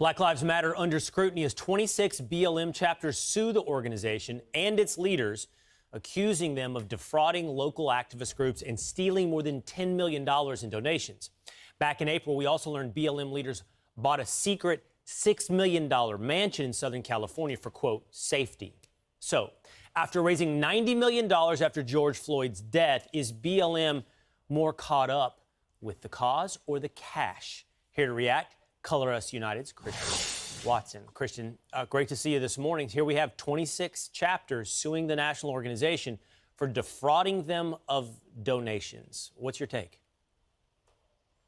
Black Lives Matter under scrutiny as 26 BLM chapters sue the organization and its leaders, accusing them of defrauding local activist groups and stealing more than $10 million in donations. Back in April, we also learned BLM leaders bought a secret $6 million mansion in Southern California for, quote, safety. So, after raising $90 million after George Floyd's death, is BLM more caught up with the cause or the cash? Here to react, Color Us United's Christian Watson. Christian, great to see you this morning. Here we have 26 chapters suing the national organization for defrauding them of donations. What's your take?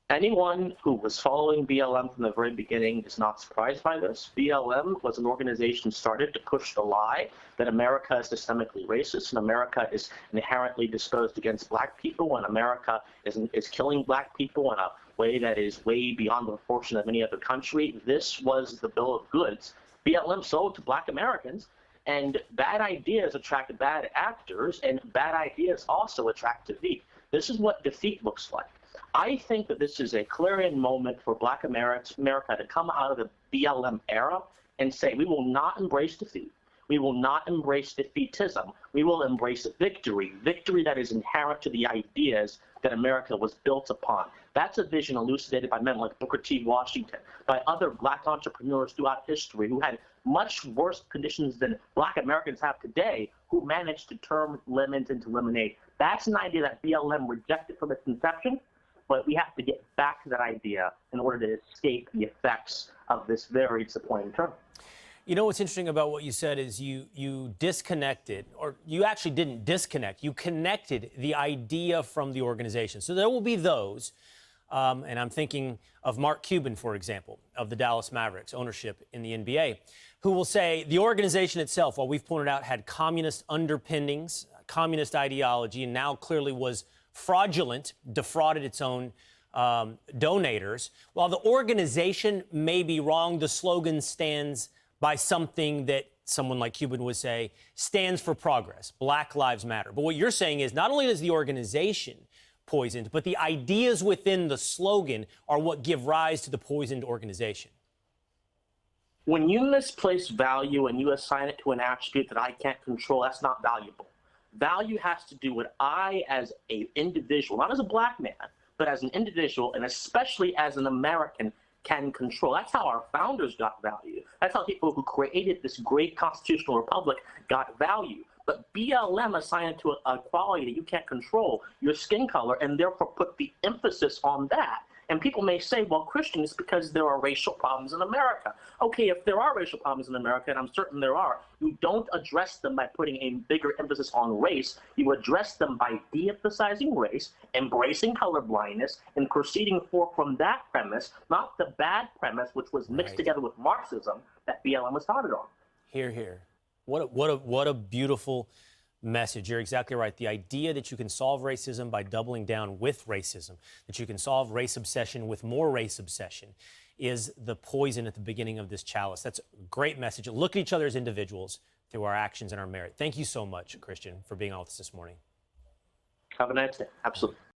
Anyone who was following BLM from the very beginning is not surprised by this. BLM was an organization started to push the lie that America is systemically racist and America is inherently disposed against black people and America is killing black people in a way that is way beyond the proportion of any other country. This was the bill of goods BLM sold to black Americans, and bad ideas attract bad actors, and bad ideas also attract defeat. This is what defeat looks like. I think that this is a clarion moment for black America to come out of the BLM era and say, we will not embrace defeat. We will not embrace defeatism. We will embrace victory, victory that is inherent to the ideas that America was built upon. That's a vision elucidated by men like Booker T. Washington, by other black entrepreneurs throughout history who had much worse conditions than black Americans have today, who managed to turn lemons into lemonade. That's an idea that BLM rejected from its inception, but we have to get back to that idea in order to escape the effects of this very disappointing term. You know what's interesting about what you said is you disconnected, or you actually didn't disconnect, you connected the idea from the organization. So there will be those, and I'm thinking of Mark Cuban, for example, of the Dallas Mavericks, ownership in the NBA, who will say the organization itself, while we've pointed out, had communist underpinnings, communist ideology, and now clearly was fraudulent, defrauded its own donators. While the organization may be wrong, the slogan stands by something that someone like Cuban would say stands for progress. Black Lives Matter. But what you're saying is not only is the organization poisoned, but the ideas within the slogan are what give rise to the poisoned organization. When you misplace value and you assign it to an attribute that I can't control, that's not valuable. Value has to do with I as an individual, not as a black man, but as an individual, and especially as an American, can control. That's how our founders got value. That's how people who created this great constitutional republic got value. But BLM assigned it to a quality that you can't control, your skin color, and therefore put the emphasis on that. And people may say, well, Christian, it's because there are racial problems in America. Okay, if there are racial problems in America, and I'm certain there are, you don't address them by putting a bigger emphasis on race. You address them by de-emphasizing race, embracing colorblindness, and proceeding forth from that premise, not the bad premise, which was mixed together with Marxism that BLM was founded on. Hear, hear. What a beautiful message. You're exactly right. The idea that you can solve racism by doubling down with racism, that you can solve race obsession with more race obsession, is the poison at the beginning of this chalice. That's a great message. Look at each other as individuals through our actions and our merit. Thank you so much, Christian, for being on with us this morning. Have a nice day. Absolutely.